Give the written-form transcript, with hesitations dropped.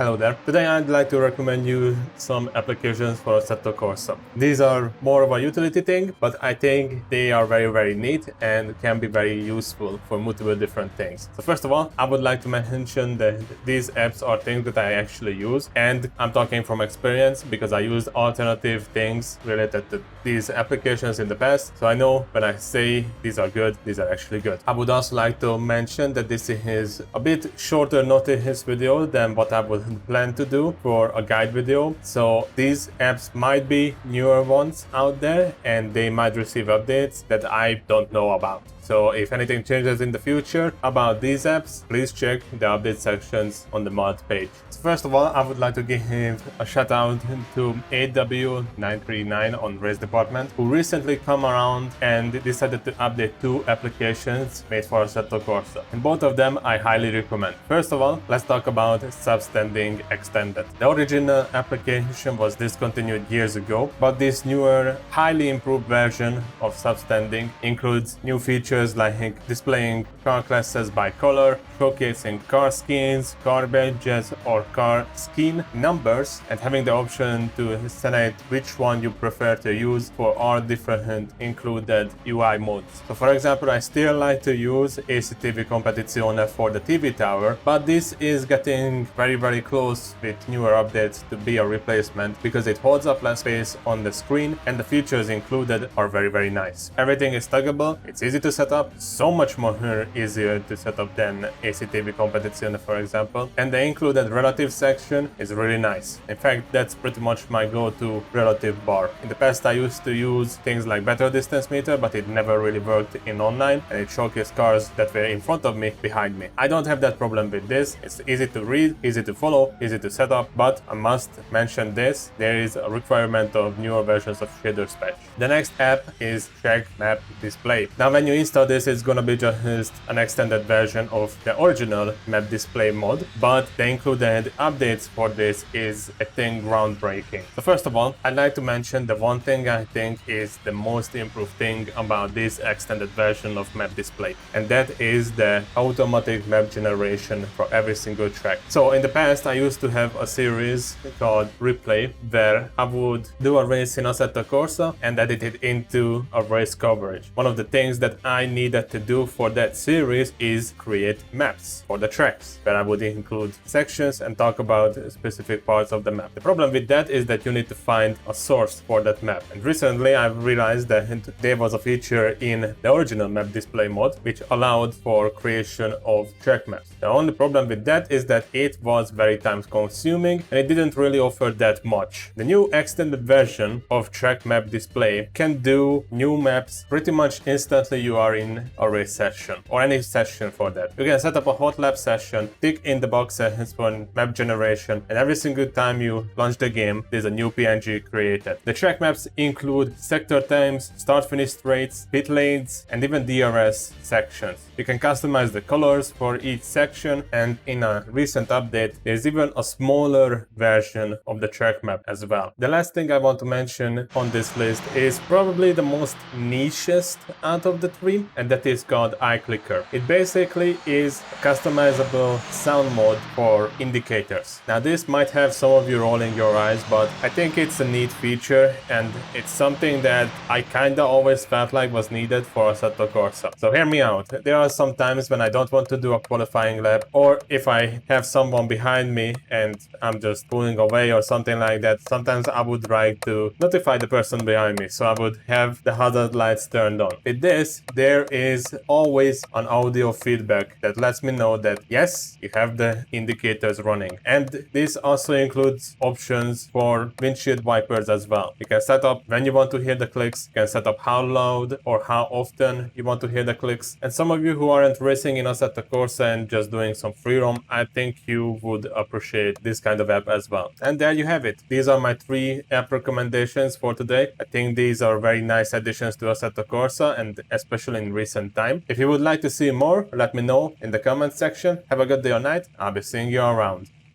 Hello there. Today I'd like to recommend you some applications for Assetto Corsa. These are more of a utility thing, but I think they are very neat and can be very useful for multiple different things. So first of all, I would like to mention that these apps are things that I actually use, and I'm talking from experience because I used alternative things related to these applications in the past, so I know when I say these are good, these are actually good. I would also like to mention that this is a bit shorter notice video than what I would plan to do for a guide video, so these apps might be newer ones out there and they might receive updates that I don't know about. So if anything changes in the future about these apps, please check the update sections on the mod page. So first of all, I would like to give a shout out to AW939 on RaceDepartment, who recently come around and decided to update two applications made for Assetto Corsa. And both of them I highly recommend. First of all, let's talk about SubStanding Extended. The original application was discontinued years ago, but this newer, highly improved version of SubStanding includes new features like displaying car classes by color, showcasing car skins, car badges or car skin numbers, and having the option to select which one you prefer to use for all different included UI modes. So for example, I still like to use ACTV Competizione for the TV tower, but this is getting very close with newer updates to be a replacement because it holds up less space on the screen and the features included are very nice. Everything is tuggable, it's easy to set up, so much more easier to set up than ACTV Competizione, for example, and the included relative section is really nice. In fact, that's pretty much my go-to relative bar. In the past I used to use things like better distance meter, but it never really worked in online and it showcased cars that were in front of me, behind me. I don't have that problem with this. It's easy to read, easy to follow, easy to set up, but I must mention this, there is a requirement of newer versions of shaders patch. The next app is Track Map Display. Now when you install this, it's gonna be just an extended version of the original map display mod, but the included updates for this is a thing groundbreaking. So first of all, I'd like to mention the one thing I think is the most improved thing about this extended version of map display, and that is the automatic map generation for every single track. So in the past I used to have a series called Replay where I would do a race in Assetto Corsa and edit it into a race coverage. One of the things that I needed to do for that series is create maps for the tracks where I would include sections and talk about specific parts of the map. The problem with that is that you need to find a source for that map, and recently I've realized that there was a feature in the original map display mod which allowed for creation of track maps. The only problem with that is that it was very time consuming and it didn't really offer that much. The new extended version of track map display can do new maps pretty much instantly you are in a race session, or any session for that. You can set up a hot lap session, tick in the boxes for map generation, and every single time you launch the game, there's a new PNG created. The track maps include sector times, start-finish rates, pit lanes, and even DRS sections. You can customize the colors for each section, and in a recent update, there's even a smaller version of the track map as well. The last thing I want to mention on this list is probably the most nichest out of the three, and that is called IClicker. It basically is a customizable sound mode for indicators. Now this might have some of you rolling your eyes, but I think it's a neat feature and it's something that I kinda always felt like was needed for Assetto Corsa. So hear me out. There are some times when I don't want to do a qualifying lap, or if I have someone behind me and I'm just pulling away or something like that, sometimes I would like to notify the person behind me, so I would have the hazard lights turned on. With this, there is always an audio feedback that lets me know that yes, you have the indicators running. And this also includes options for windshield wipers as well. You can set up when you want to hear the clicks, you can set up how loud or how often you want to hear the clicks. And some of you who aren't racing in Assetto Corsa and just doing some free roam, I think you would appreciate this kind of app as well. And there you have it. These are my 3 app recommendations for today. I think these are very nice additions to Assetto Corsa, and especially in recent time. If you would like to see more, let me know in the comment section. Have a good day or night. I'll be seeing you around.